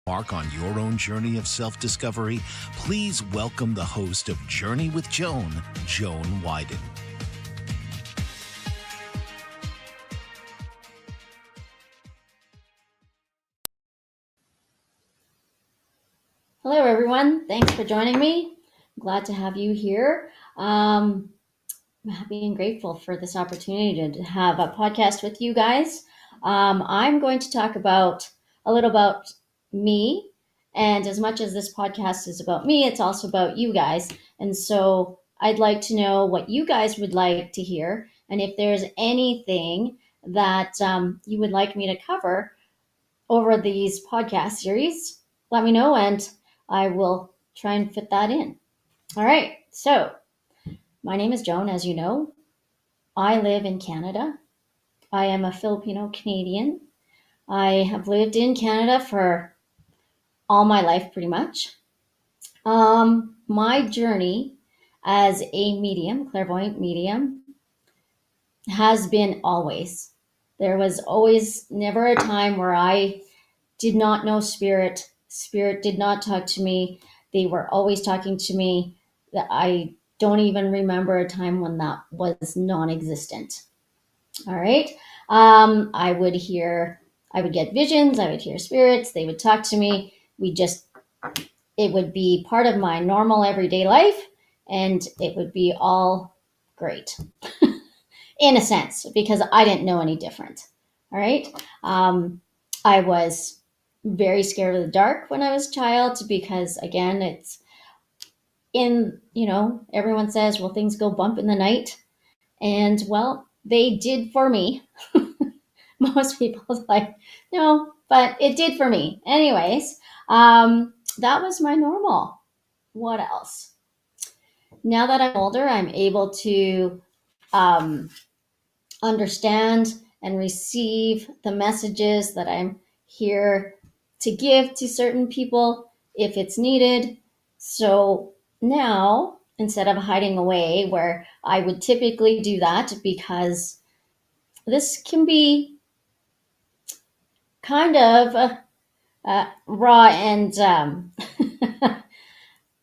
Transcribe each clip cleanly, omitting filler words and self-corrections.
Embark on your own journey of self-discovery, please welcome the host of Journey with Joan, Joan Wyden. Hello, everyone. Thanks for joining me. I'm glad to have you here. I'm happy and grateful for this opportunity to have a podcast with you guys. I'm going to talk about a little about me. And as much as this podcast is about me, it's also about you guys. And so I'd like to know what you guys would like to hear. And if there's anything that you would like me to cover over these podcast series, let me know and I will try and fit that in. All right. So my name is Joan, as you know. I live in Canada. I am a Filipino Canadian. I have lived in Canada for all my life, pretty much. My journey as a medium, clairvoyant medium, has been always. There was always never a time where I did not know spirit. Spirit did not talk to me. They were always talking to me. That I don't even remember a time when that was non-existent. All right. I would get visions. I would hear spirits. They would talk to me. It would be part of my normal everyday life, and it would be all great in a sense because I didn't know any different. All right. I was very scared of the dark when I was a child because, again, it's everyone says, well, things go bump in the night. And, well, they did for me. Most people like, no, but it did for me. Anyways, that was my normal. What else? Now that I'm older, I'm able to understand and receive the messages that I'm here to give to certain people if it's needed. So now, instead of hiding away, where I would typically do that because this can be kind of raw and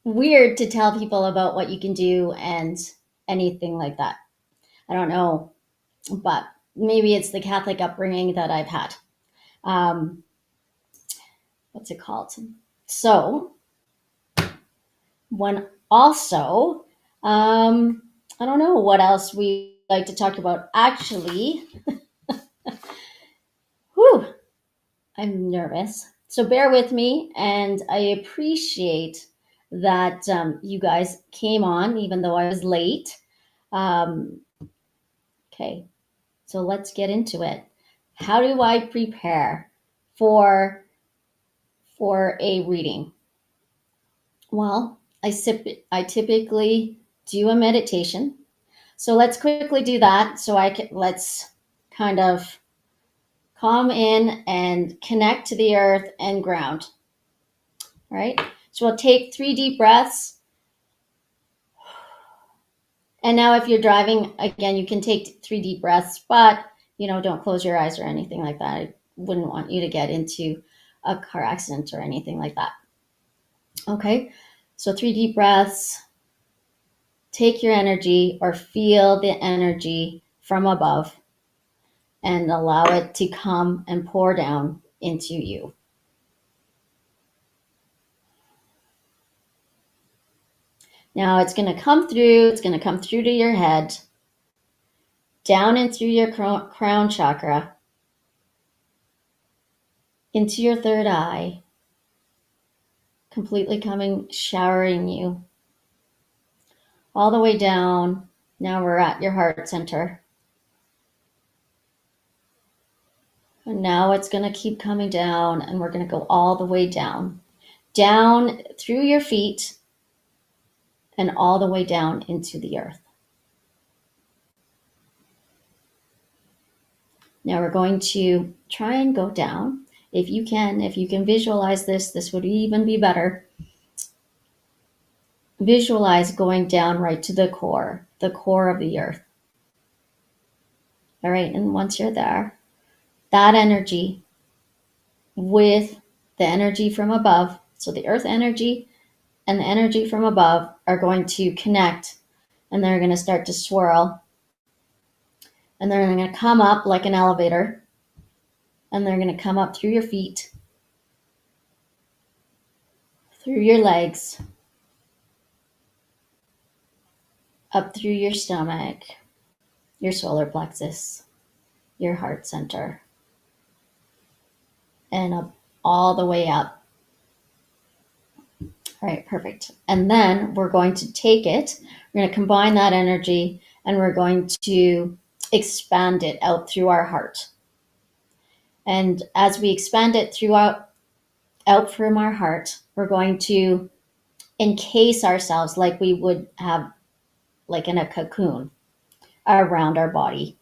weird to tell people about what you can do and anything like that. I don't know, but maybe it's the Catholic upbringing that I've had. What's it called? So, when also, I don't know what else we like to talk about. Actually, whew, I'm nervous. So bear with me, and I appreciate that you guys came on, even though I was late. Okay, so let's get into it. How do I prepare for a reading? Well, I typically do a meditation. So let's quickly do that. Let's kind of calm in and connect to the earth and ground. All right. So we'll take 3 deep breaths. And now if you're driving, again, you can take 3 deep breaths, but don't close your eyes or anything like that. I wouldn't want you to get into a car accident or anything like that. Okay. So 3 deep breaths. Take your energy or feel the energy from above and allow it to come and pour down into you. Now it's going to come through to your head, down and through your crown chakra, into your third eye, completely showering you, all the way down. Now we're at your heart center. And now it's going to keep coming down, and we're going to go all the way down through your feet, and all the way down into the earth. Now we're going to try and go down. If you can visualize this would even be better. Visualize going down right to the core of the earth. All right, and once you're there, that energy with the energy from above, so the earth energy and the energy from above are going to connect, and they're going to start to swirl, and they're going to come up like an elevator, and they're going to come up through your feet, through your legs, up through your stomach, your solar plexus, your heart center, and up all the way up. All right, perfect. And then we're going to take it, we're going to combine that energy, and we're going to expand it out through our heart. And as we expand it out from our heart, we're going to encase ourselves like we would have, like in a cocoon, around our body.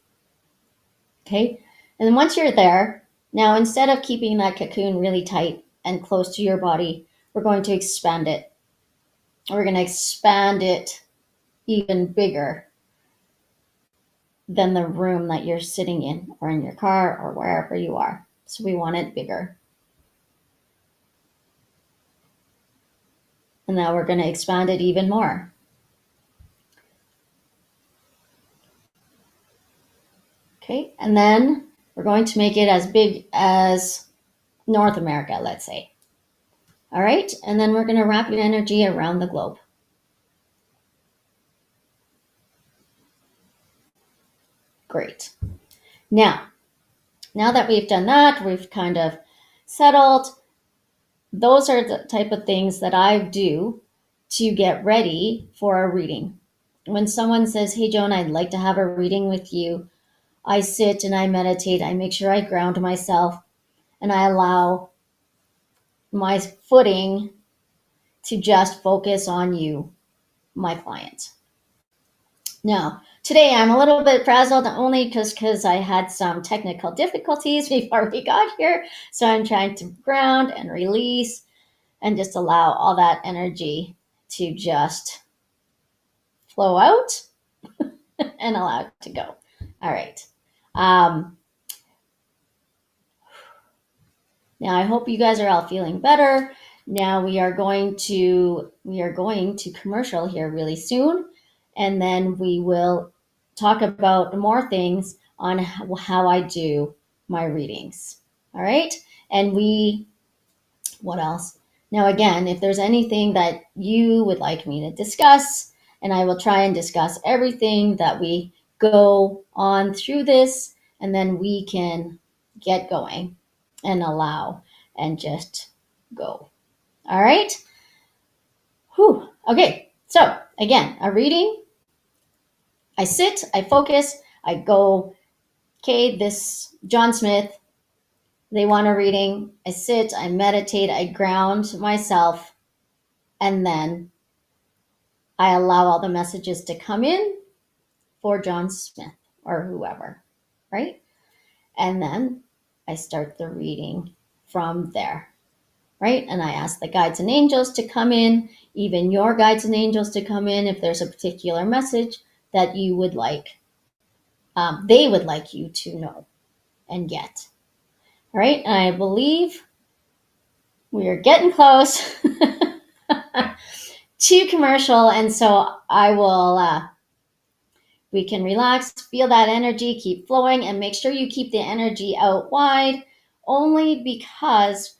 Okay? And then once you're there, now instead of keeping that cocoon really tight and close to your body, we're going to expand it. We're going to expand it even bigger than the room that you're sitting in, or in your car, or wherever you are. So we want it bigger. And now we're going to expand it even more. Okay, and then we're going to make it as big as North America, let's say. All right, and then we're going to wrap your energy around the globe. Great. Now that we've done that, we've kind of settled. Those are the type of things that I do to get ready for a reading. When someone says, "Hey, Joan, I'd like to have a reading with you," I sit and I meditate. I make sure I ground myself, and I allow my footing to just focus on you, my client. Now, today I'm a little bit frazzled, only because I had some technical difficulties before we got here. So I'm trying to ground and release and just allow all that energy to just flow out and allow it to go. All right. Now I hope you guys are all feeling better. Now we are going to commercial here really soon, and then we will talk about more things on how I do my readings. All right? And what else? Now again, if there's anything that you would like me to discuss, and I will try and discuss everything that we go on through this, and then we can get going and allow and just go. All right? Whew. Okay. So again, a reading. I sit, I focus, I go, okay, this John Smith, they want a reading. I sit, I meditate, I ground myself, and then I allow all the messages to come in for John Smith or whoever, right? And then I start the reading from there, right? And I ask the guides and angels to come in, even your guides and angels to come in if there's a particular message that you would like, they would like you to know and get. All right, and I believe we are getting close to commercial, and so I will, we can relax, feel that energy, keep flowing, and make sure you keep the energy out wide, only because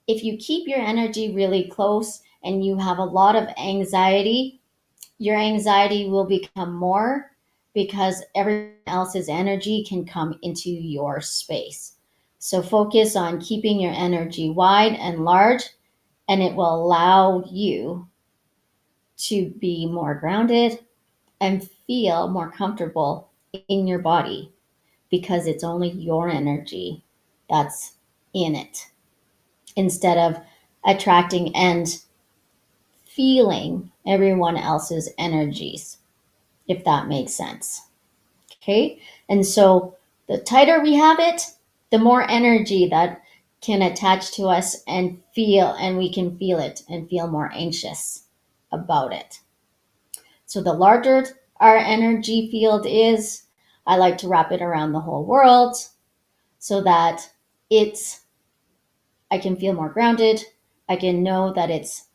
if you keep your energy really close and you have a lot of anxiety, your anxiety will become more because everyone else's energy can come into your space. So focus on keeping your energy wide and large, and it will allow you to be more grounded and feel more comfortable in your body because it's only your energy that's in it, instead of attracting and feeling everyone else's energies, if that makes sense. Okay. And so the tighter we have it, the more energy that can attach to us and we can feel it and feel more anxious about it. So the larger our energy field is, I like to wrap it around the whole world so that it's I can feel more grounded. I can know that it's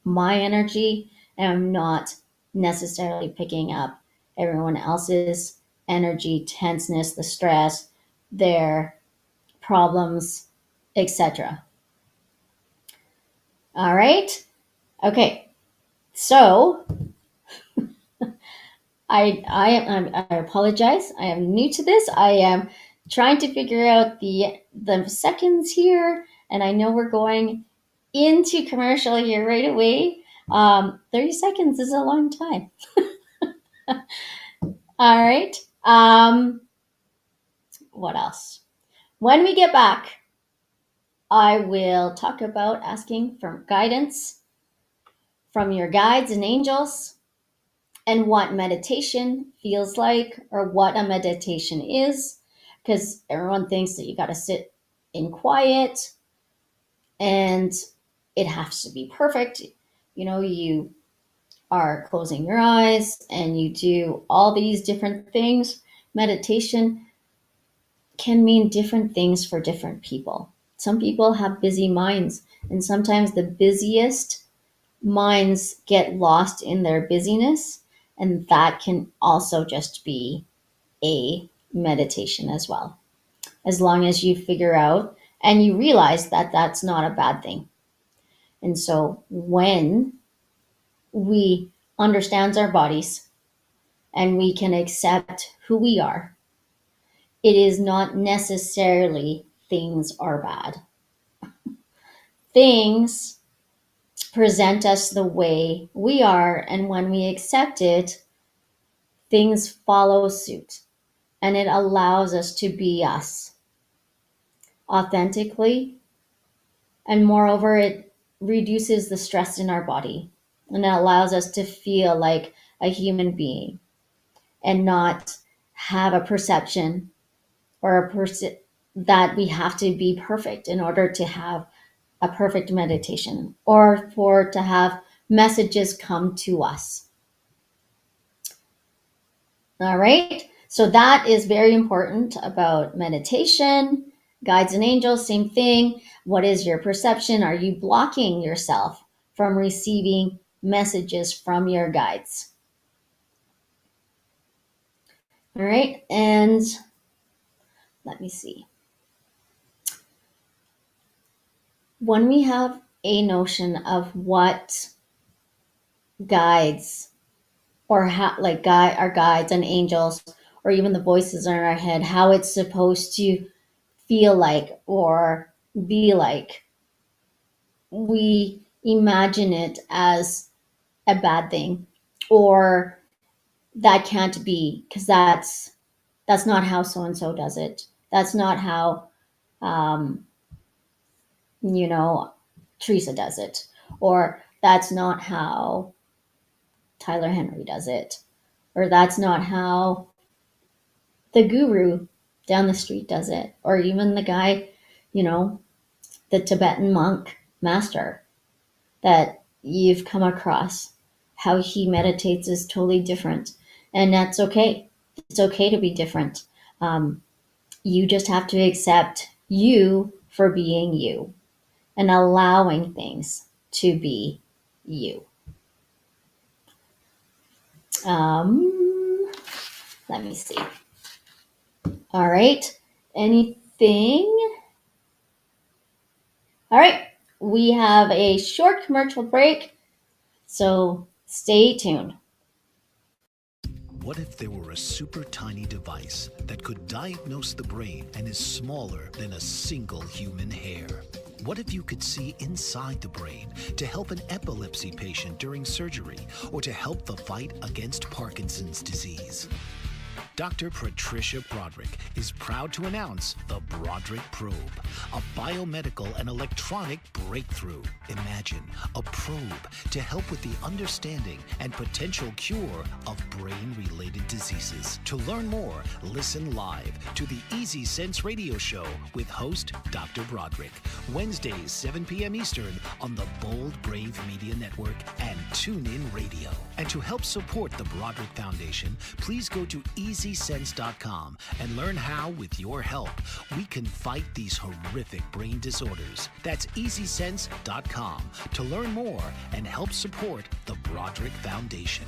my energy, and I'm not necessarily picking up everyone else's energy, tenseness, the stress, their problems, etc. All right. Okay. So I apologize. I am new to this. I am trying to figure out the seconds here, and I know we're going into commercial here right away. 30 seconds is a long time. All right. What else? When we get back, I will talk about asking for guidance from your guides and angels, and what meditation feels like, or what a meditation is, because everyone thinks that you got to sit in quiet and it has to be perfect. You are closing your eyes and you do all these different things. Meditation can mean different things for different people. Some people have busy minds, and sometimes the busiest minds get lost in their busyness, and that can also just be a meditation as well, as long as you figure out and you realize that that's not a bad thing. And so when we understand our bodies and we can accept who we are, it is not necessarily things are bad. Things present us the way we are, and when we accept it, things follow suit, and it allows us to be us authentically. And moreover, it reduces the stress in our body, and it allows us to feel like a human being and not have a perception or that we have to be perfect in order to have a perfect meditation or for to have messages come to us. All right. So that is very important about meditation. Guides and angels, same thing. What is your perception? Are you blocking yourself from receiving messages from your guides? All right. And let me see. When we have a notion of what guides or how, like our guides and angels, or even the voices in our head, how it's supposed to feel like or be like, we imagine it as a bad thing, or that can't be because that's not how so and so does it. That's not how um, you know Teresa does it, or that's not how Tyler Henry does it, or that's not how the guru down the street does it, or even the guy, the Tibetan monk master that you've come across. How he meditates is totally different, and that's okay. It's okay to be different. You just have to accept you for being you and allowing things to be you. Let me see. All right. Anything? All right. We have a short commercial break, so stay tuned. What if there were a super tiny device that could diagnose the brain and is smaller than a single human hair? What if you could see inside the brain to help an epilepsy patient during surgery or to help the fight against Parkinson's disease? Dr. Patricia Broderick is proud to announce the Broderick Probe, a biomedical and electronic breakthrough. Imagine a probe to help with the understanding and potential cure of brain-related diseases. To learn more, listen live to the Easy Sense radio show with host Dr. Broderick, Wednesdays 7 p.m. Eastern on the Bold Brave Media Network and TuneIn Radio. And to help support the Broderick Foundation, please go to easy EasySense.com and learn how, with your help, we can fight these horrific brain disorders. That's EasySense.com to learn more and help support the Broderick Foundation.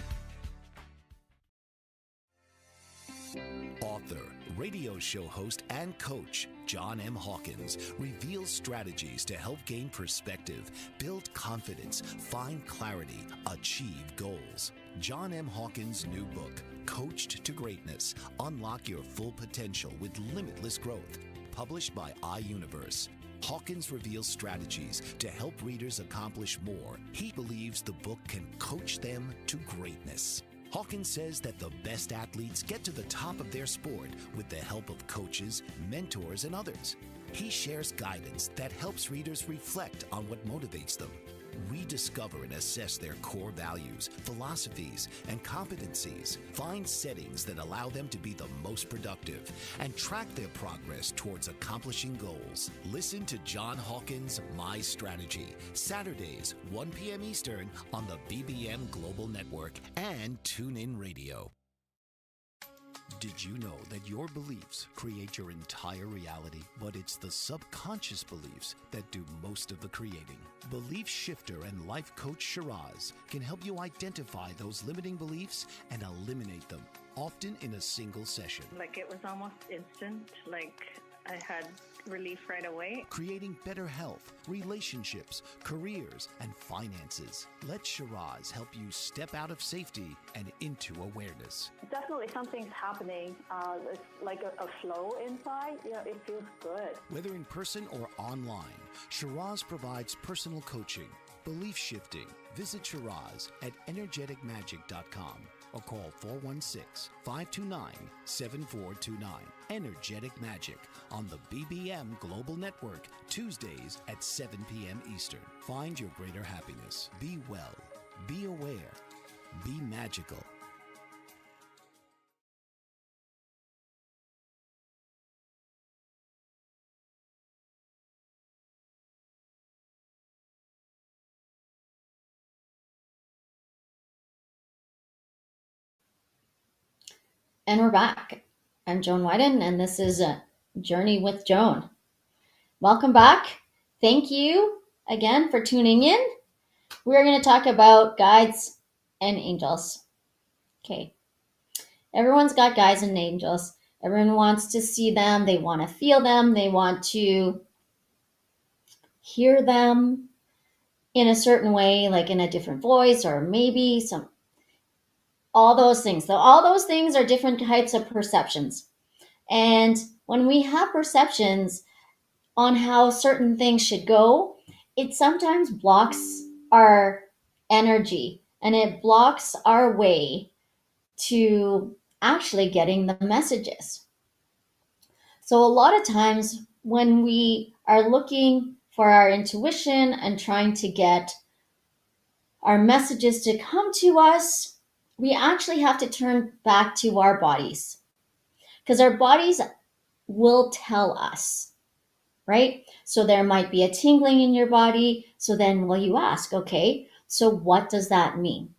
Author, radio show host, and coach John M. Hawkins reveals strategies to help gain perspective, build confidence, find clarity, achieve goals. John M. Hawkins' new book, Coached to Greatness, Unlock Your Full Potential with Limitless Growth, published by iUniverse. Hawkins reveals strategies to help readers accomplish more. He believes the book can coach them to greatness. Hawkins says that the best athletes get to the top of their sport with the help of coaches, mentors, and others. He shares guidance that helps readers reflect on what motivates them, rediscover and assess their core values, philosophies, and competencies, find settings that allow them to be the most productive, and track their progress towards accomplishing goals. Listen to John Hawkins' My Strategy, Saturdays, 1 p.m. Eastern on the BBM Global Network and TuneIn Radio. Did you know that your beliefs create your entire reality, but it's the subconscious beliefs that do most of the creating? Belief shifter and life coach Shiraz can help you identify those limiting beliefs and eliminate them, often in a single session. Like, it was almost instant, like I had relief right away. Creating better health, relationships, careers, and finances. Let Shiraz help you step out of safety and into awareness. Definitely something's happening. It's like a flow inside. It feels good. Whether in person or online, Shiraz provides personal coaching, belief shifting. Visit Shiraz at energeticmagic.com or call 416-529-7429. Energetic Magic on the BBM Global Network, Tuesdays at 7 p.m. Eastern. Find your greater happiness. Be well. Be aware. Be magical. And we're back. I'm Joan Wyden, and this is a Journey with Joan. Welcome back. Thank you again for tuning in. We're going to talk about guides and angels. Okay. Everyone's got guides and angels. Everyone wants to see them. They want to feel them. They want to hear them in a certain way, like in a different voice, or maybe all those things. So all those things are different types of perceptions. And when we have perceptions on how certain things should go, it sometimes blocks our energy and it blocks our way to actually getting the messages. So a lot of times when we are looking for our intuition and trying to get our messages to come to us, we actually have to turn back to our bodies, because our bodies will tell us, right? So there might be a tingling in your body. So then, well, you ask, okay, so what does that mean?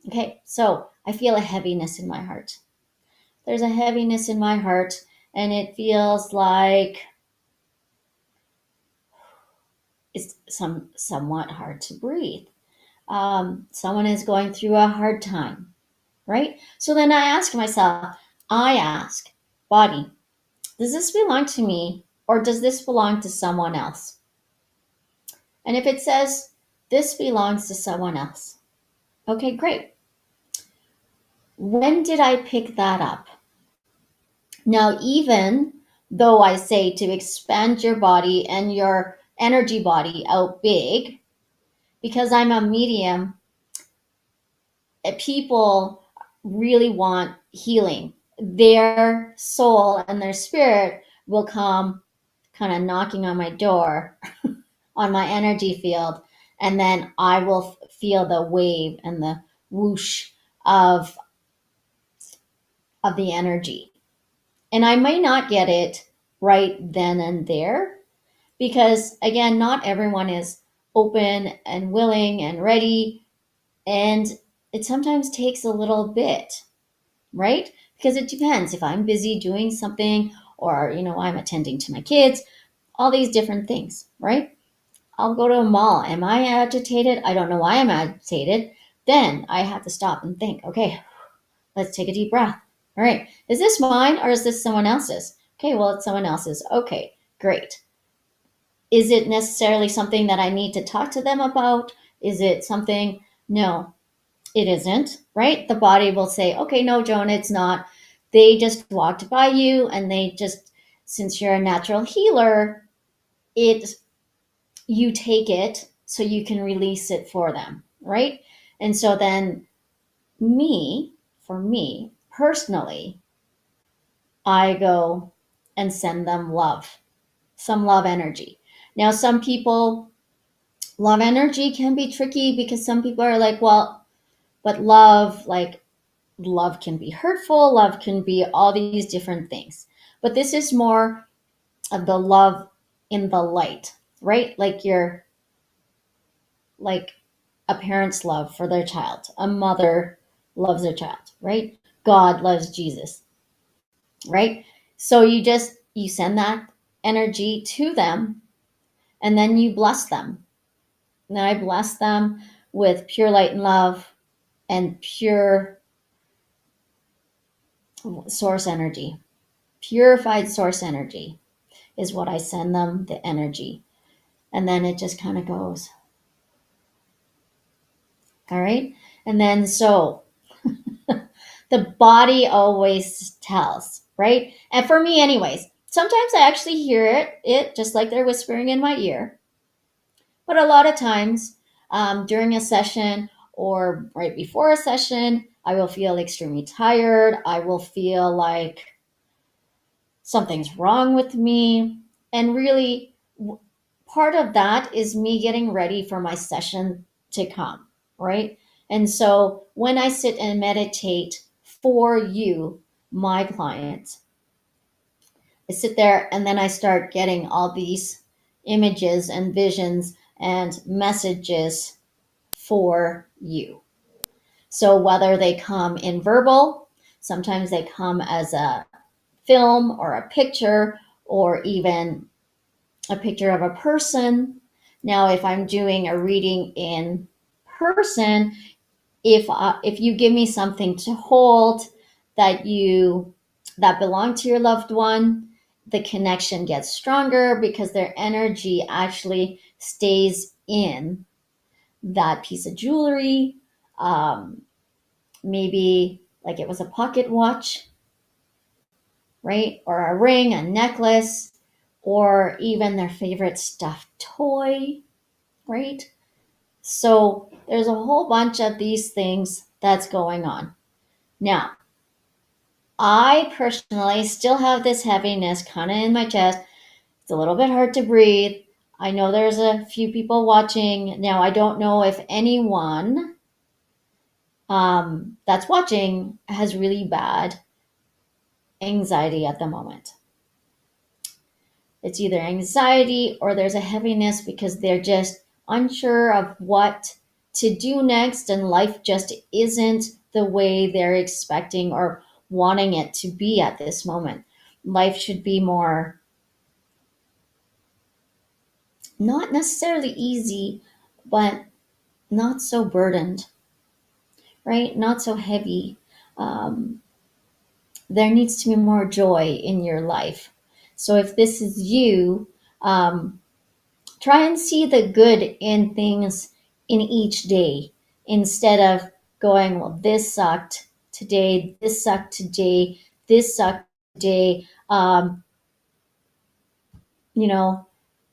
Okay, so I feel a heaviness in my heart. There's a heaviness in my heart, and it feels like it's somewhat hard to breathe. Someone is going through a hard time. Right? So then I ask, body, does this belong to me or does this belong to someone else? And if it says this belongs to someone else, okay, great. When did I pick that up? Now, even though I say to expand your body and your energy body out big, because I'm a medium, people really want healing. Their soul and their spirit will come kind of knocking on my door on my energy field, and then I will feel the wave and the whoosh of the energy. And I may not get it right then and there, because again, not everyone is open and willing and ready, and it sometimes takes a little bit, right? because it depends. If I'm busy doing something, or I'm attending to my kids, all these different things, right? I'll go to a mall. Am I agitated? I don't know why I'm agitated. Then I have to stop and think, okay, let's take a deep breath. All right, is this mine or is this someone else's? Okay, well, it's someone else's. Okay, great. Is it necessarily something that I need to talk to them about? Is it something? No, it isn't, right? The body will say, okay, no, Joan, it's not. They just walked by you, and since you're a natural healer, it you take it so you can release it for them, right? And so then for me personally, I go and send them love, some love energy. Now, some people, love energy can be tricky because some people are like, well, but love can be hurtful, love can be all these different things. But this is more of the love in the light, right? Like a parent's love for their child, a mother loves their child, right? God loves Jesus, right? So you send that energy to them, and then you bless them. And I bless them with pure light and love and pure source energy. Purified source energy is what I send them, the energy. And then it just kind of goes. All right. And then so the body always tells, right? And for me, anyways, sometimes I actually hear it just like they're whispering in my ear. But a lot of times during a session or right before a session, I will feel extremely tired. I will feel like something's wrong with me. And really, part of that is me getting ready for my session to come, right? And so when I sit and meditate for you, my client, I sit there and then I start getting all these images and visions and messages for you. So whether they come in verbal, sometimes they come as a film or a picture, or even a picture of a person. Now, if I'm doing a reading in person, if you give me something to hold that belong to your loved one, the connection gets stronger because their energy actually stays in that piece of jewelry. Maybe like it was a pocket watch, right? Or a ring, a necklace, or even their favorite stuffed toy, right? So there's a whole bunch of these things that's going on. Now, I personally still have this heaviness kind of in my chest. It's a little bit hard to breathe. I know there's a few people watching. Now, I don't know if anyone that's watching has really bad anxiety at the moment. It's either anxiety or there's a heaviness because they're just unsure of what to do next, and life just isn't the way they're expecting or wanting it to be at this moment. Life should be more, not necessarily easy, but not so burdened, right? Not so heavy. Um, there needs to be more joy in your life. So if this is you, try and see the good in things in each day instead of going, well, this sucked today, this sucked today, this sucked today. You know,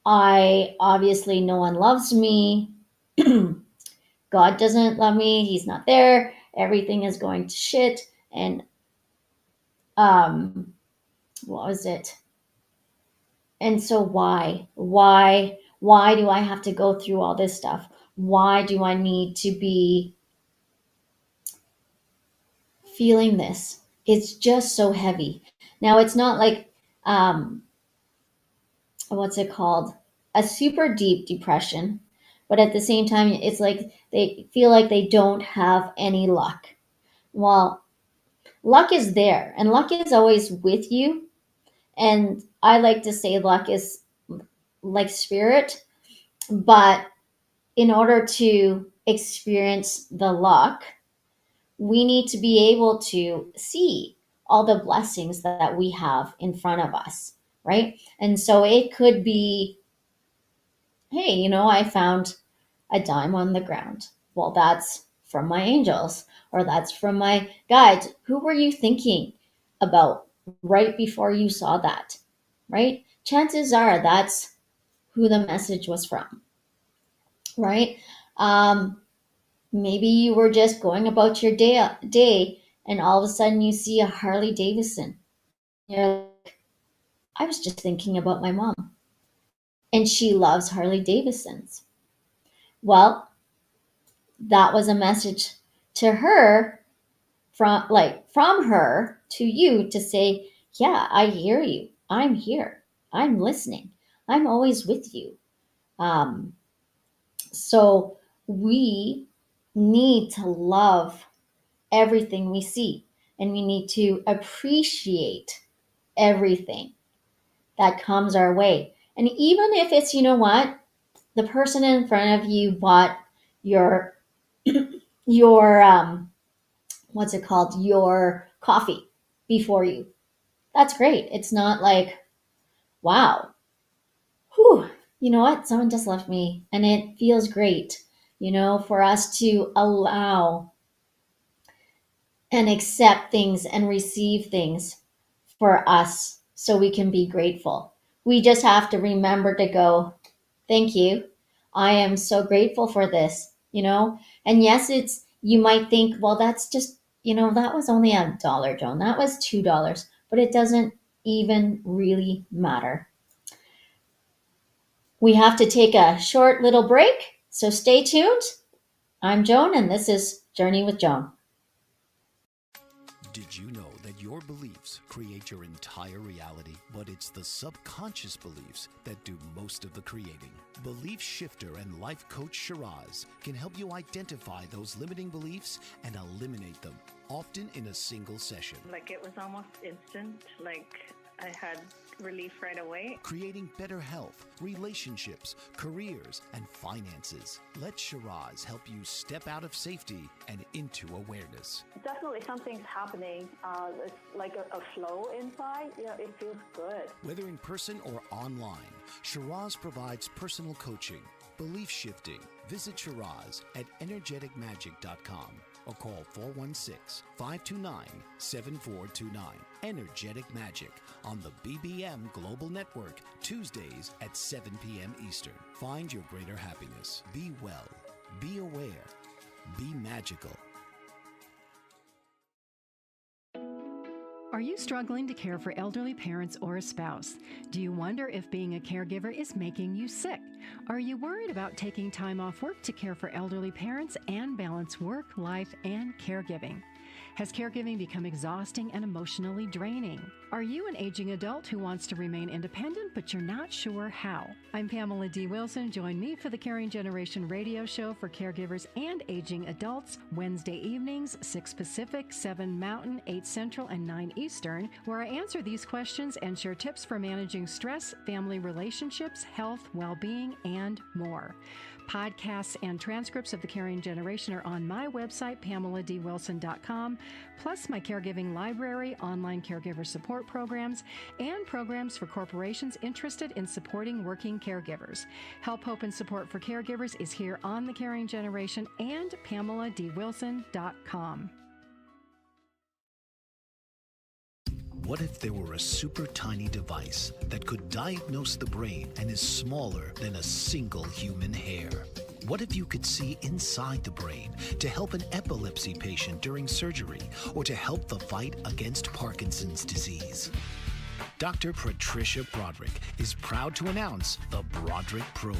I obviously, no one loves me. God doesn't love me. He's not there. Everything is going to shit. And um, what was it? And so why do I have to go through all this stuff? Why do I need to be feeling this? It's just so heavy. Now it's not like what's it called? A super deep depression, but at the same time it's like they feel like they don't have any luck. Well, luck is there, and luck is always with you. And I like to say luck is like spirit, but in order to experience the luck, we need to be able to see all the blessings that we have in front of us, right? And so it could be, hey, I found a dime on the ground. Well, that's from my angels, or that's from my guides. Who were you thinking about right before you saw that, right? Chances are that's who the message was from, right? Um, Maybe you were just going about your day, and all of a sudden you see a Harley Davidson. You're like, I was just thinking about my mom, and she loves Harley Davidsons. Well, that was a message to her, from her to you, to say, yeah, I hear you. I'm here. I'm listening. I'm always with you. Um, so we need to love everything we see, and we need to appreciate everything that comes our way. And even if it's, the person in front of you bought your your what's it called, your coffee before you, that's great. It's not like, wow, whew, you know what, someone just left me, and it feels great, for us to allow and accept things and receive things for us, so we can be grateful. We just have to remember to go, thank you. I am so grateful for this. And yes, you might think, well, that's just, that was only $1, Joan. That was $2, but it doesn't even really matter. We have to take a short little break, so stay tuned. I'm Joan, and this is Journey with Joan. Did you know that your beliefs create your entire reality? But it's the subconscious beliefs that do most of the creating. Belief shifter and life coach Shiraz can help you identify those limiting beliefs and eliminate them, often in a single session. Like it was almost instant, like I had relief right away. Creating better health, relationships, careers, and finances. Let Shiraz help you step out of safety and into awareness. Definitely something's happening. It's like a flow inside. It feels good. Whether in person or online, Shiraz provides personal coaching, belief shifting. Visit Shiraz at energeticmagic.com or call 416-529-7429. Energetic Magic on the BBM Global Network, Tuesdays at 7 p.m. Eastern. Find your greater happiness. Be well. Be aware. Be magical. Are you struggling to care for elderly parents or a spouse? Do you wonder if being a caregiver is making you sick? Are you worried about taking time off work to care for elderly parents and balance work, life, and caregiving? Has caregiving become exhausting and emotionally draining? Are you an aging adult who wants to remain independent, but you're not sure how? I'm Pamela D. Wilson. Join me for the Caring Generation radio show for caregivers and aging adults, Wednesday evenings, 6 Pacific, 7 Mountain, 8 Central, and 9 Eastern, where I answer these questions and share tips for managing stress, family relationships, health, well-being, and more. Podcasts and transcripts of the Caring Generation are on my website, PamelaDWilson.com, plus my caregiving library, online caregiver support programs, and programs for corporations interested in supporting working caregivers. Help, hope, and support for caregivers is here on the Caring Generation and PamelaDWilson.com. What if there were a super tiny device that could diagnose the brain and is smaller than a single human hair? What if you could see inside the brain to help an epilepsy patient during surgery or to help the fight against Parkinson's disease? Dr. Patricia Broderick is proud to announce the Broderick Probe,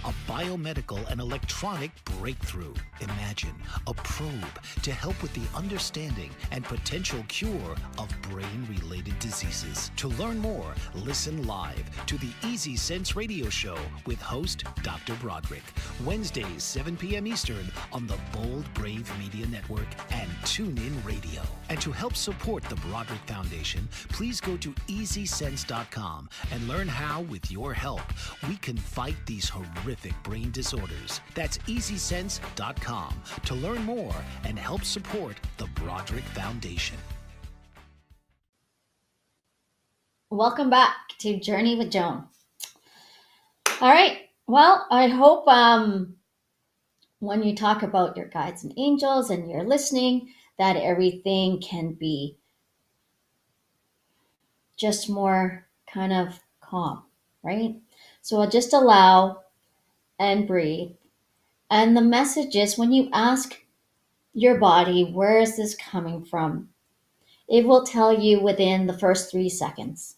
a biomedical and electronic breakthrough. Imagine a probe to help with the understanding and potential cure of brain-related diseases. To learn more, listen live to the Easy Sense radio show with host Dr. Broderick, Wednesdays 7 p.m. Eastern on the Bold Brave Media Network and TuneIn Radio. And to help support the Broderick Foundation, please go to EasySense.com and learn how, with your help, we can fight these horrific brain disorders. That's EasySense.com to learn more and help support the Broderick Foundation. Welcome back to Journey with Joan. All right. Well, I hope when you talk about your guides and angels and you're listening, that everything can be just more kind of calm, right? So I'll just allow and breathe. And the message is, when you ask your body, where is this coming from? It will tell you within the first 3 seconds.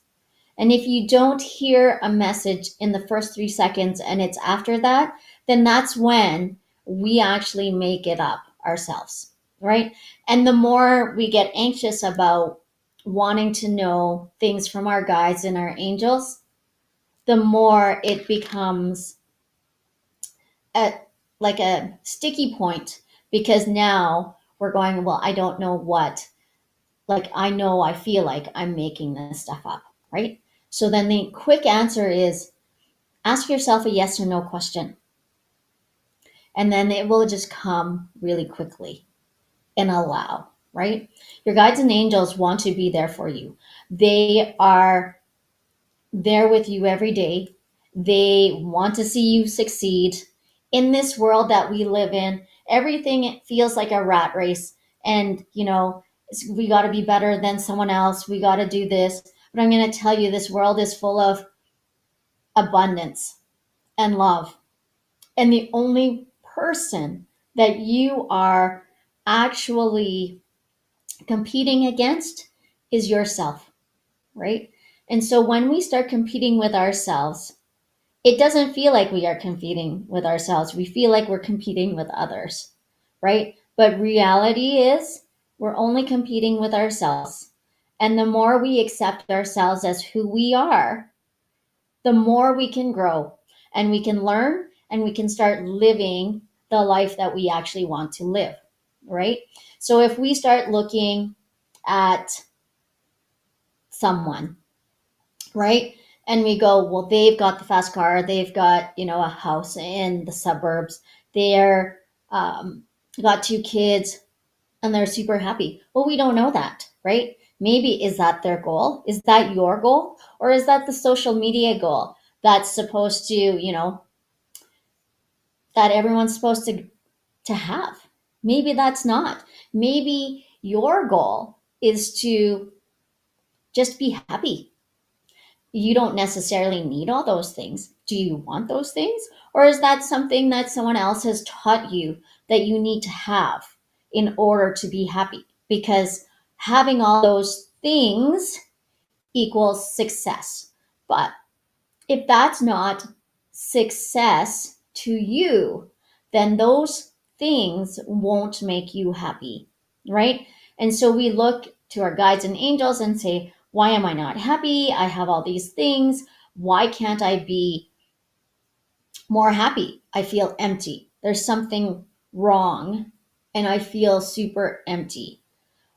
And if you don't hear a message in the first 3 seconds and it's after that, then that's when we actually make it up ourselves, right? And the more we get anxious about wanting to know things from our guides and our angels, the more it becomes like a sticky point, because now we're going, well, I don't know what, like, I feel like I'm making this stuff up, right? So then the quick answer is ask yourself a yes or no question. And then it will just come really quickly and allow, right? Your guides and angels want to be there for you. They are there with you every day. They want to see you succeed. In this world that we live in, everything feels like a rat race. And, we got to be better than someone else. We got to do this. But I'm going to tell you, this world is full of abundance and love. And the only person that you are actually competing against is yourself, right? And so when we start competing with ourselves, it doesn't feel like we are competing with ourselves. We feel like we're competing with others, right? But reality is we're only competing with ourselves. And the more we accept ourselves as who we are, the more we can grow and we can learn and we can start living the life that we actually want to live, right? So if we start looking at someone, right? And we go, well, they've got the fast car, they've got, a house in the suburbs, they're got 2 kids, and they're super happy. Well, we don't know that, right? Maybe is that their goal? Is that your goal? Or is that the social media goal that's supposed to, that everyone's supposed to have? Maybe that's not. Maybe your goal is to just be happy. You don't necessarily need all those things. Do you want those things? Or is that something that someone else has taught you that you need to have in order to be happy? Because having all those things equals success. But if that's not success to you, then those things won't make you happy, right? And so we look to our guides and angels and say, why am I not happy? I have all these things. Why can't I be more happy? I feel empty. There's something wrong and I feel super empty.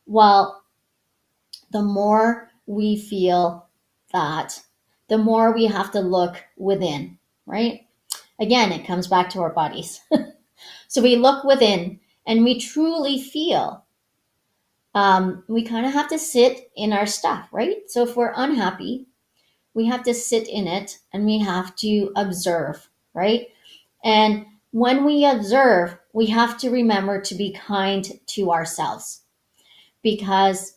Well, the more we feel that, the more we have to look within, right? Again, it comes back to our bodies. So we look within and we truly feel. We kind of have to sit in our stuff, right? So if we're unhappy, we have to sit in it and we have to observe, right? And when we observe, we have to remember to be kind to ourselves, because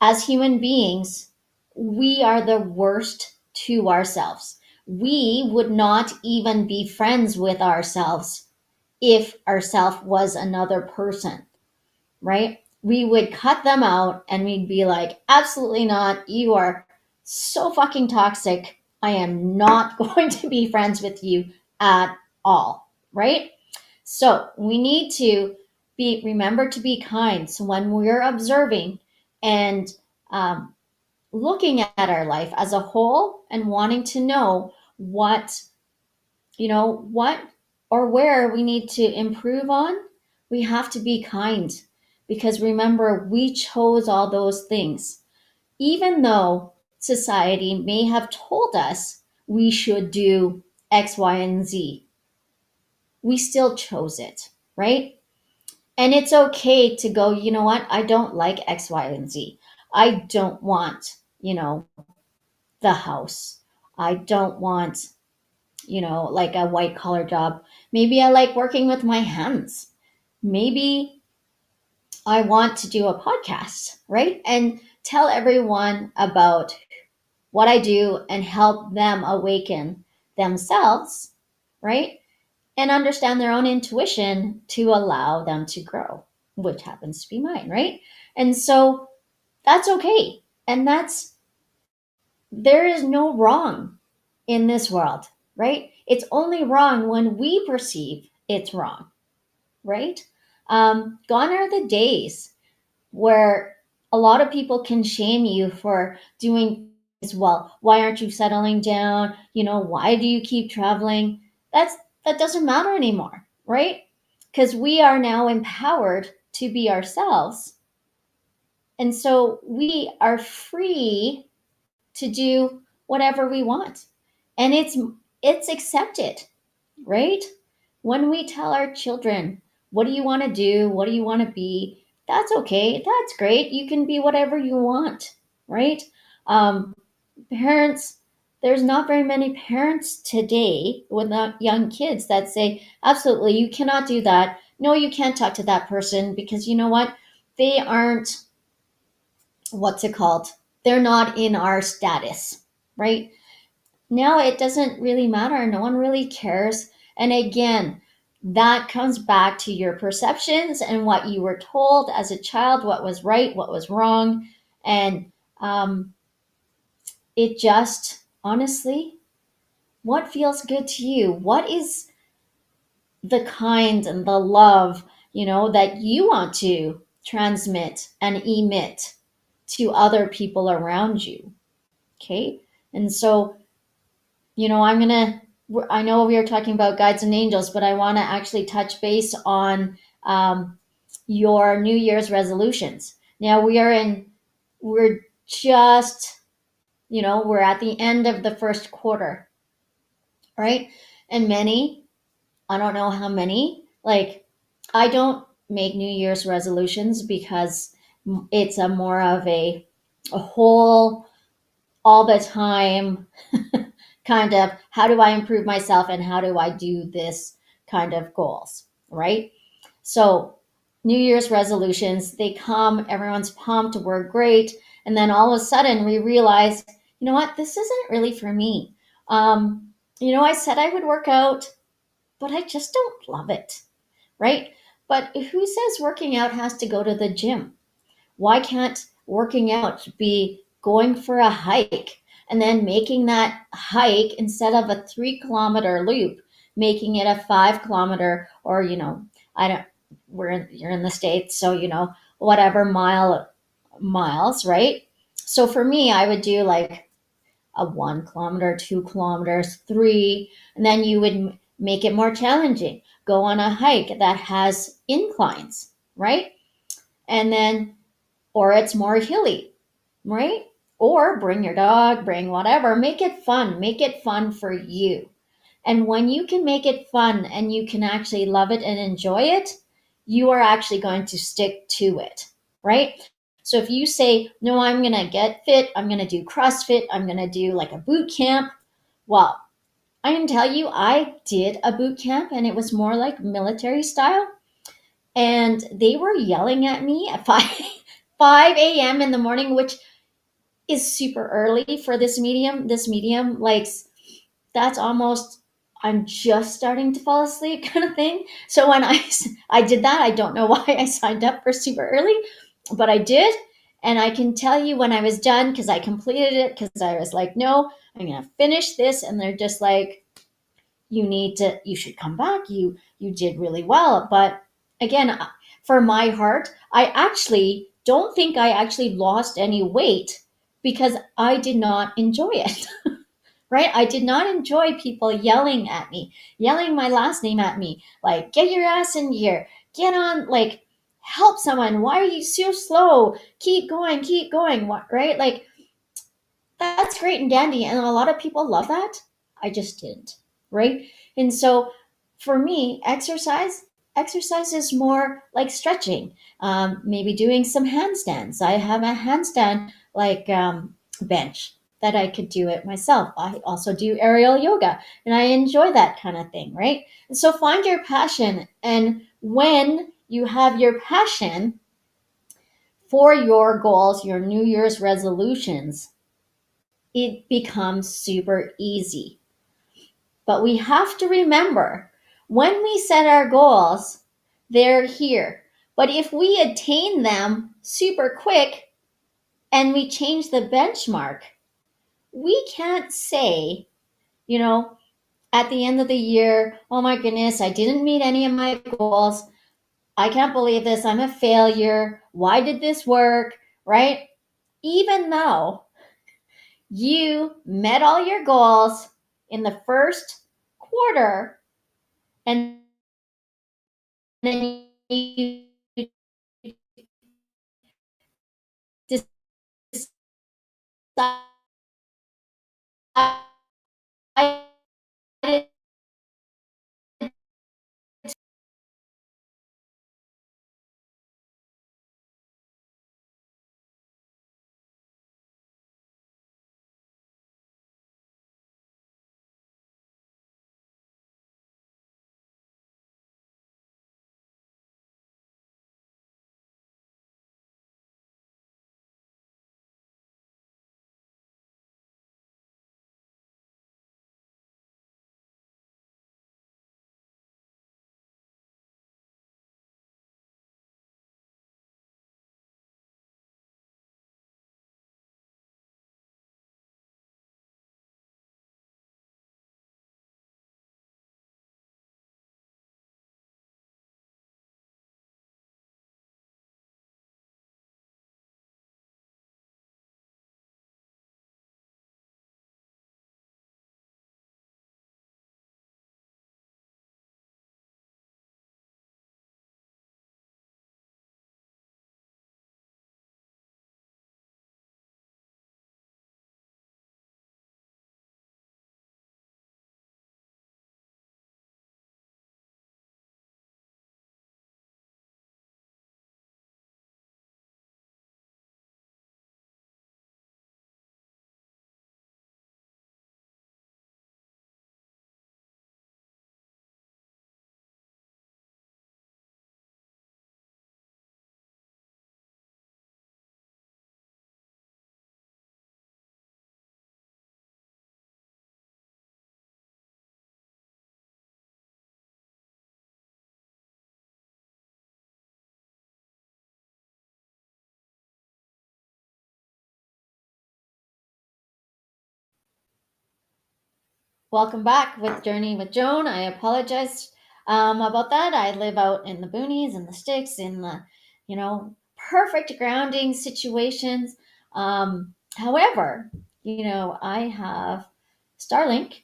as human beings, we are the worst to ourselves. We would not even be friends with ourselves if ourself was another person, right? We would cut them out and we'd be like, absolutely not. You are so fucking toxic. I am not going to be friends with you at all, right? So we need to remember to be kind. So when we're observing and um, looking at our life as a whole and wanting to know what, what or where we need to improve on, we have to be kind, because remember, we chose all those things. Even though society may have told us we should do X, Y, and Z, we still chose it, right? And it's okay to go, you know what? I don't like X, Y, and Z. I don't want, the house. I don't want, like a white collar job. Maybe I like working with my hands. Maybe I want to do a podcast, right? And tell everyone about what I do and help them awaken themselves, right? And understand their own intuition to allow them to grow, which happens to be mine, right? And so that's okay. And there is no wrong in this world, right? It's only wrong when we perceive it's wrong, right? Gone are the days where a lot of people can shame you for doing things. Well, why aren't you settling down? Why do you keep traveling? That doesn't matter anymore, right? Because we are now empowered to be ourselves. And so we are free to do whatever we want. And it's accepted, right? When we tell our children, what do you want to do? What do you want to be? That's okay. That's great. You can be whatever you want, right? Um, Parents, there's not very many parents today with young kids that say, absolutely, you cannot do that. No, you can't talk to that person because you know what? They aren't, what's it called? They're not in our status, right? Now it doesn't really matter. No one really cares. And again, that comes back to your perceptions and what you were told as a child, what was right, what was wrong. And it just, honestly, what feels good to you? What is the kind and the love, that you want to transmit and emit to other people around you? Okay. And so, I know we are talking about guides and angels, but I want to actually touch base on your New Year's resolutions. Now we're just, we're at the end of the first quarter, right? And I don't know how many, like, I don't make New Year's resolutions because it's a more of a whole, all the time kind of, how do I improve myself and how do I do this kind of goals, right? So New Year's resolutions, they come, everyone's pumped, we're great. And then all of a sudden we realize, you know what, this isn't really for me. I said I would work out, but I just don't love it, right? But who says working out has to go to the gym? Why can't working out be going for a hike and then making that hike, instead of a 3 kilometer loop, making it a 5 kilometer, or, I don't, you're in the States, so, whatever miles, right? So for me, I would do like a 1 kilometer, 2 kilometers, three, and then you would make it more challenging. Go on a hike that has inclines, right? And then, or it's more hilly, right? Or bring your dog, bring whatever, make it fun for you. And when you can make it fun and you can actually love it and enjoy it, you are actually going to stick to it, right? So if you say, no, I'm going to get fit, I'm going to do CrossFit, I'm going to do like a boot camp. Well, I can tell you, I did a boot camp and it was more like military style. And they were yelling at me at 5 a.m. in the morning, which is super early for this medium. This medium, like, that's almost, I'm just starting to fall asleep kind of thing. So when I did that, I don't know why I signed up for super early, but I did. And I can tell you when I was done, because I completed it, because I was like, no, I'm going to finish this. And they're just like, you should come back. You did really well. But again, for my heart, I actually don't think I actually lost any weight because I did not enjoy it. Right? I did not enjoy people yelling at me, yelling my last name at me, like, get your ass in here, get on, like, help someone. Why are you so slow? Keep going, right? Like, that's great and dandy. And a lot of people love that. I just didn't, right? And so for me, exercise is more like stretching, maybe doing some handstands. I have a handstand like bench that I could do it myself. I also do aerial yoga and I enjoy that kind of thing, right? And so find your passion. And when you have your passion for your goals, your New Year's resolutions, it becomes super easy. But we have to remember when we set our goals, they're here. But if we attain them super quick and we change the benchmark, we can't say, you know, at the end of the year, oh my goodness, I didn't meet any of my goals. I can't believe this. I'm a failure. Why did this work? Right? Even though you met all your goals in the first quarter and then you decided welcome back with Journey with Joan. I apologize about that. I live out in the boonies and the sticks in the, perfect grounding situations. However, I have Starlink,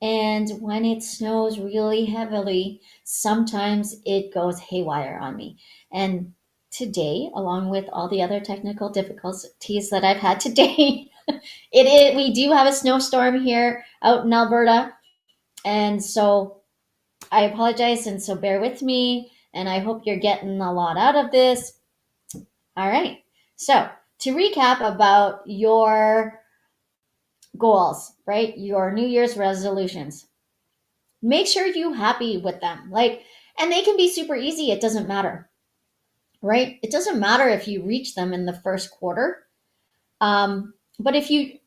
and when it snows really heavily, sometimes it goes haywire on me. And today, along with all the other technical difficulties that I've had today, we do have a snowstorm here out in Alberta, and so I apologize, and so bear with me, and I hope you're getting a lot out of this. All right. So, to recap about your goals, right? Your New Year's resolutions. Make sure you're happy with them. And they can be super easy, it doesn't matter. Right? It doesn't matter if you reach them in the first quarter. But if you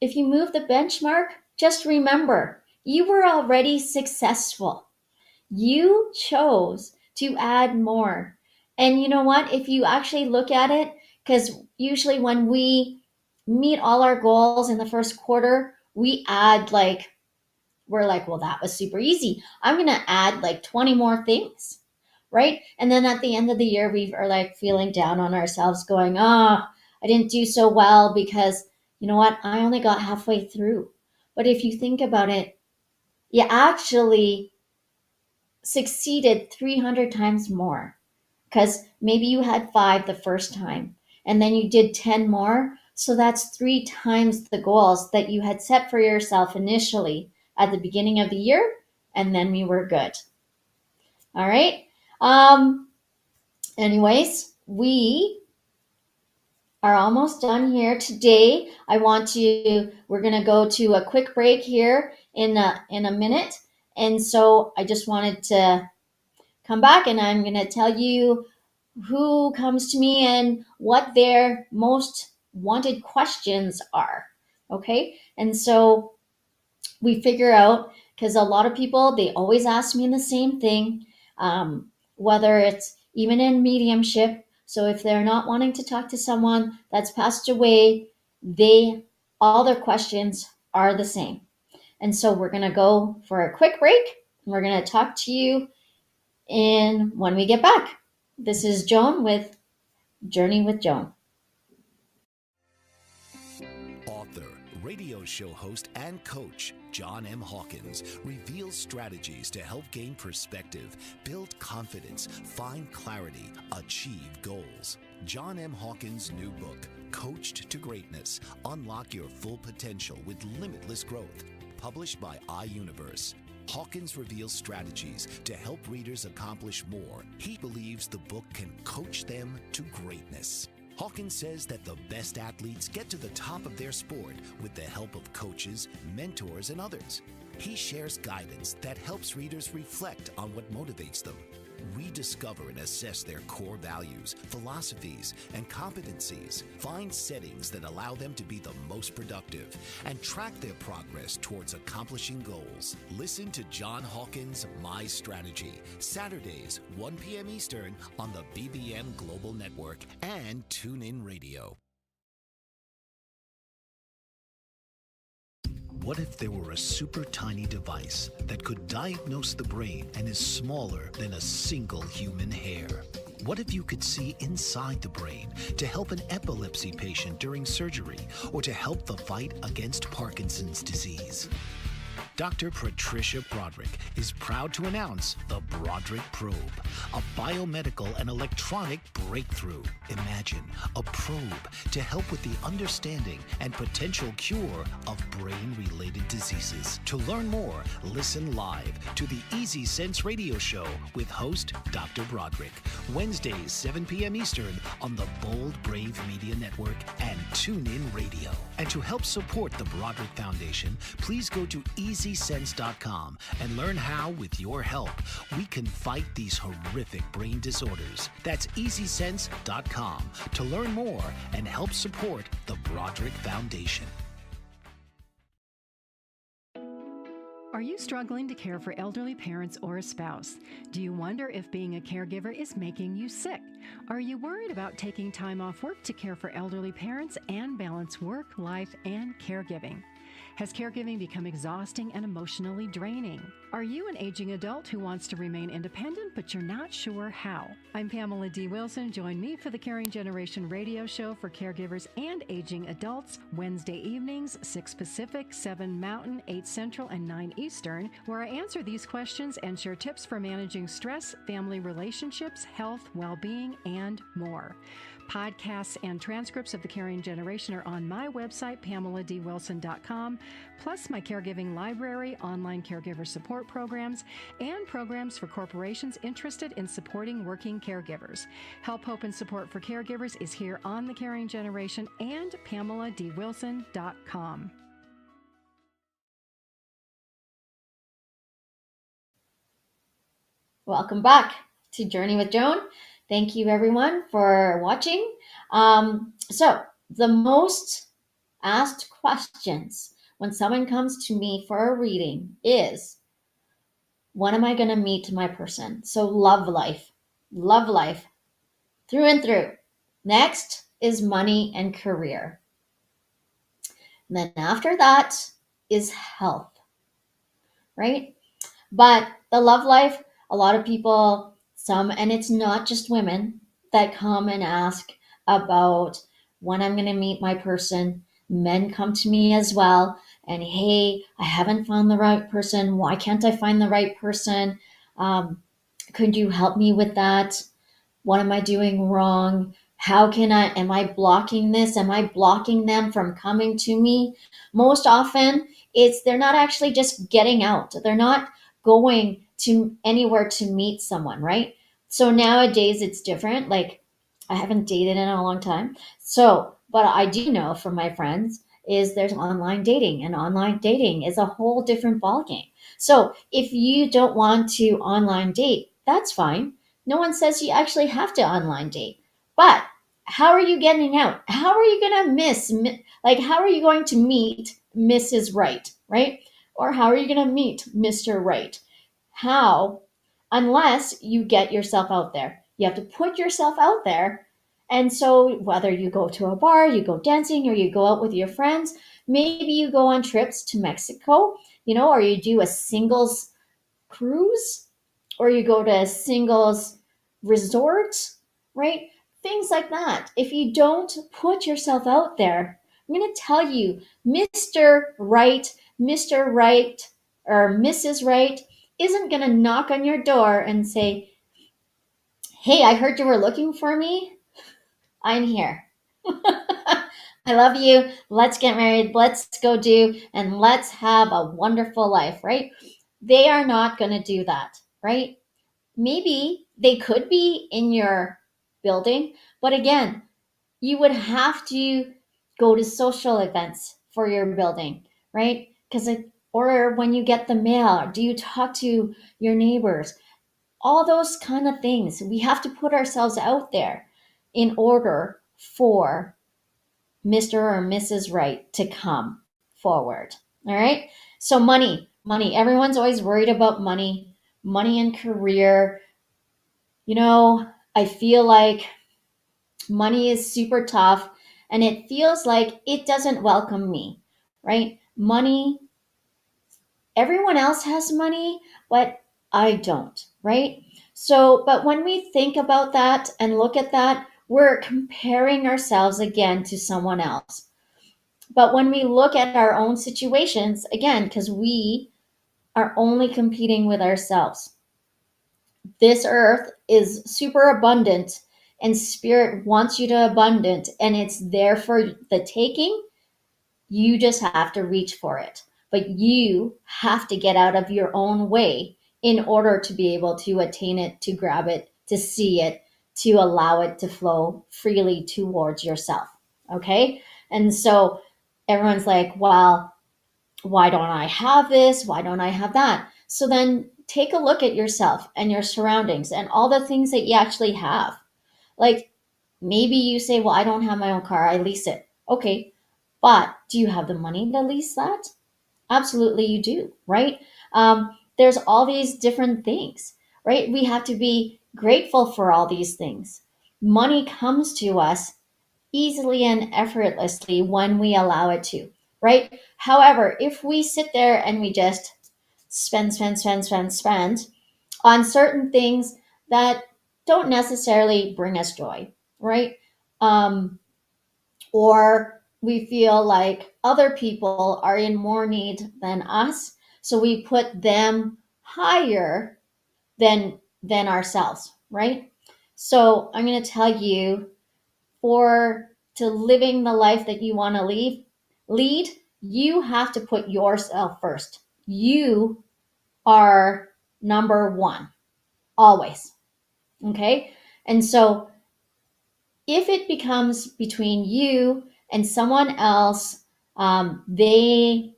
move the benchmark, just remember you were already successful. You chose to add more. And you know what? If you actually look at it, Because usually when we meet all our goals in the first quarter, we add we're like, well, that was super easy. I'm going to add like 20 more things, right? And then at the end of the year, we are like feeling down on ourselves, going, I didn't do so well because you know what? I only got halfway through. But if you think about it, you actually succeeded 300 times more because maybe you had 5 the first time and then you did 10 more. So that's 3 times the goals that you had set for yourself initially at the beginning of the year. And then we were good. All right. Anyways, we are almost done here today. We're going to go to a quick break here in a minute. And so I just wanted to come back and I'm going to tell you who comes to me and what their most wanted questions are. Okay. And so we figure out, because a lot of people, they always ask me the same thing, whether it's even in mediumship. So if they're not wanting to talk to someone that's passed away, all their questions are the same. And so we're going to go for a quick break. And we're going to talk to you when we get back. This is Joan with Journey with Joan. Author, radio show host, and coach John M. Hawkins reveals strategies to help gain perspective, build confidence, find clarity, achieve goals. John M. Hawkins' new book, Coached to Greatness, Unlock Your Full Potential with Limitless Growth, published by iUniverse. Hawkins reveals strategies to help readers accomplish more. He believes the book can coach them to greatness. Hawkins says that the best athletes get to the top of their sport with the help of coaches, mentors, and others. He shares guidance that helps readers reflect on what motivates them, rediscover and assess their core values, philosophies, and competencies, find settings that allow them to be the most productive, and track their progress towards accomplishing goals. Listen to John Hawkins' My Strategy, Saturdays, 1 p.m. Eastern on the BBM Global Network and TuneIn Radio. What if there were a super tiny device that could diagnose the brain and is smaller than a single human hair? What if you could see inside the brain to help an epilepsy patient during surgery or to help the fight against Parkinson's disease? Dr. Patricia Broderick is proud to announce the Broderick Probe, a biomedical and electronic breakthrough. Imagine a probe to help with the understanding and potential cure of brain-related diseases. To learn more, listen live to the Easy Sense radio show with host Dr. Broderick, Wednesdays, 7 p.m. Eastern on the Bold Brave Media Network and TuneIn Radio. And to help support the Broderick Foundation, please go to EasySense.com and learn how, with your help, we can fight these horrific brain disorders. That's EasySense.com to learn more and help support the Broderick Foundation. Are you struggling to care for elderly parents or a spouse? Do you wonder if being a caregiver is making you sick? Are you worried about taking time off work to care for elderly parents and balance work, life, and caregiving? Has caregiving become exhausting and emotionally draining? Are you an aging adult who wants to remain independent, but you're not sure how? I'm Pamela D. Wilson. Join me for the Caring Generation radio show for caregivers and aging adults, Wednesday evenings, 6 Pacific, 7 Mountain, 8 Central, and 9 Eastern, where I answer these questions and share tips for managing stress, family relationships, health, well-being, and more. Podcasts and transcripts of The Caring Generation are on my website, PamelaDWilson.com, plus my caregiving library, online caregiver support programs, and programs for corporations interested in supporting working caregivers. Help, hope, and support for caregivers is here on The Caring Generation and PamelaDWilson.com. Welcome back to Journey with Joan. Thank you, everyone, for watching. So the most asked questions when someone comes to me for a reading is, when am I going to meet my person? So love life through and through. Next is money and career. And then after that is health, right? But the love life, a lot of people, and it's not just women that come and ask about when I'm going to meet my person. Men come to me as well. And hey, I haven't found the right person. Why can't I find the right person? Could you help me with that? What am I doing wrong? Am I blocking this? Am I blocking them from coming to me? Most often, they're not actually just getting out. They're not going to anywhere to meet someone, right? So nowadays it's different. Like, I haven't dated in a long time. So, but I do know from my friends is there's online dating, and online dating is a whole different ballgame. So if you don't want to online date, that's fine. No one says you actually have to online date. But how are you getting out? How are you going how are you going to meet Mrs. Right, right? Or how are you going to meet Mr. Right? How? Unless you get yourself out there. You have to put yourself out there. And so whether you go to a bar, you go dancing, or you go out with your friends, maybe you go on trips to Mexico, or you do a singles cruise, or you go to a singles resort, right? Things like that. If you don't put yourself out there, I'm going to tell you, Mr. Right, or Mrs. Right isn't going to knock on your door and say, hey, I heard you were looking for me. I'm here. I love you. Let's get married. Let's go and let's have a wonderful life, right? They are not going to do that, right? Maybe they could be in your building, but again, you would have to go to social events for your building, right? Or when you get the mail, do you talk to your neighbors? All those kind of things. We have to put ourselves out there in order for Mr. or Mrs. Right to come forward. All right. So money. Everyone's always worried about money and career. I feel like money is super tough, and it feels like it doesn't welcome me, right? Money, everyone else has money, but I don't, right? So, but when we think about that and look at that, we're comparing ourselves again to someone else. But when we look at our own situations, again, because we are only competing with ourselves, this earth is super abundant, and spirit wants you to abundant, and it's there for the taking. You just have to reach for it. But you have to get out of your own way in order to be able to attain it, to grab it, to see it, to allow it to flow freely towards yourself. Okay? And so everyone's like, well, why don't I have this? Why don't I have that? So then take a look at yourself and your surroundings and all the things that you actually have. Like, maybe you say, well, I don't have my own car, I lease it. Okay, but do you have the money to lease that? Absolutely, you do, right? There's all these different things, right? We have to be grateful for all these things. Money comes to us easily and effortlessly when we allow it to, right? However, if we sit there and we just spend on certain things that don't necessarily bring us joy, right? Or we feel like other people are in more need than us, so we put them higher than ourselves, right? So I'm going to tell you, for to living the life that you want to lead, you have to put yourself first. You are number one, always. Okay? And so if it becomes between you and someone else, they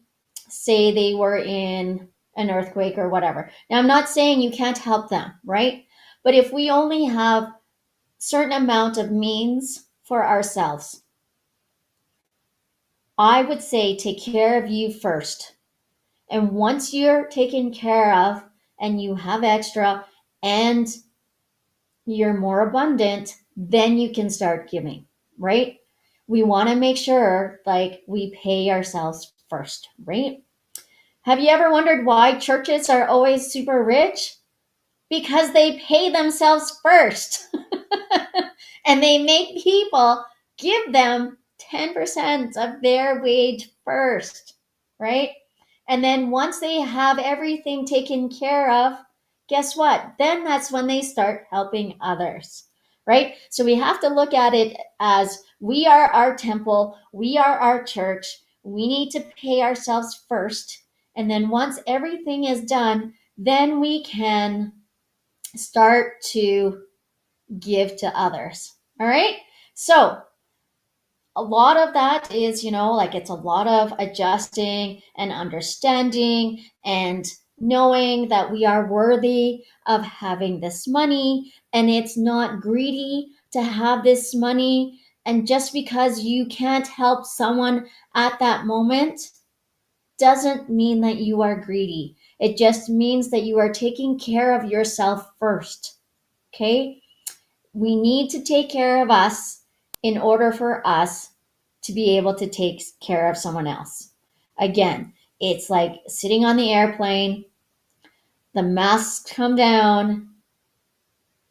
say they were in an earthquake or whatever. Now, I'm not saying you can't help them, right? But if we only have certain amount of means for ourselves, I would say take care of you first. And once you're taken care of and you have extra and you're more abundant, then you can start giving, right? We want to make sure like we pay ourselves first, right? Have you ever wondered why churches are always super rich? Because they pay themselves first. And they make people give them 10% of their wage first, right? And then once they have everything taken care of, guess what? Then that's when they start helping others, right? So we have to look at it as we are our temple, we are our church, we need to pay ourselves first. And then once everything is done, then we can start to give to others. All right. So a lot of that is, like it's a lot of adjusting and understanding and knowing that we are worthy of having this money and it's not greedy to have this money. And just because you can't help someone at that moment doesn't mean that you are greedy. It just means that you are taking care of yourself first. Okay. We need to take care of us in order for us to be able to take care of someone else. Again, it's like sitting on the airplane, the masks come down.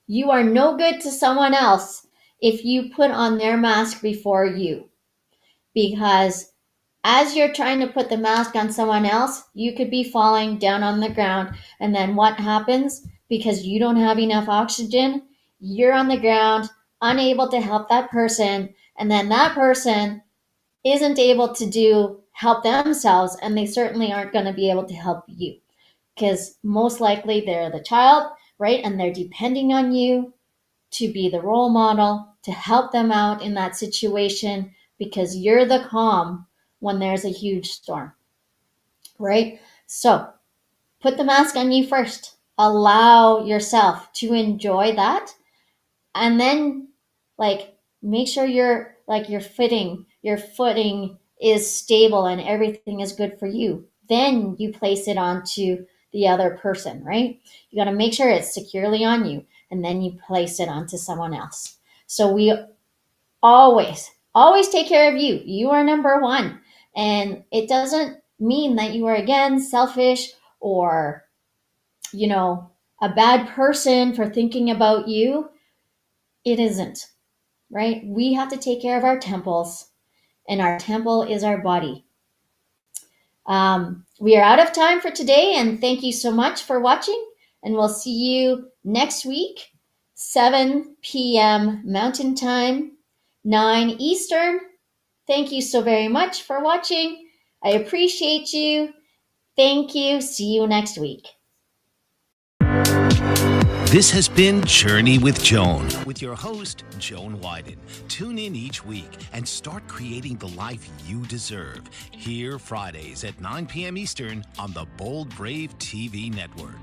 You are no good to someone else if you put on their mask before you, because as you're trying to put the mask on someone else, you could be falling down on the ground. And then what happens? Because you don't have enough oxygen, you're on the ground, unable to help that person. And then that person isn't able to help themselves. And they certainly aren't going to be able to help you because most likely they're the child, right? And they're depending on you to be the role model, to help them out in that situation because you're the calm when there's a huge storm, right? So put the mask on you first. Allow yourself to enjoy that. And then like make sure your footing is stable and everything is good for you. Then you place it onto the other person, right? You got to make sure it's securely on you and then you place it onto someone else. So we always take care of you. You are number one. And it doesn't mean that you are again selfish or, a bad person for thinking about you. It isn't, right? We have to take care of our temples, and our temple is our body. We are out of time for today, and thank you so much for watching. And we'll see you next week, 7 p.m. Mountain Time, 9 Eastern. Thank you so very much for watching. I appreciate you. Thank you. See you next week. This has been Journey with Joan, with your host, Joan Wyden. Tune in each week and start creating the life you deserve. Here Fridays at 9 p.m. Eastern on the Bold Brave TV network.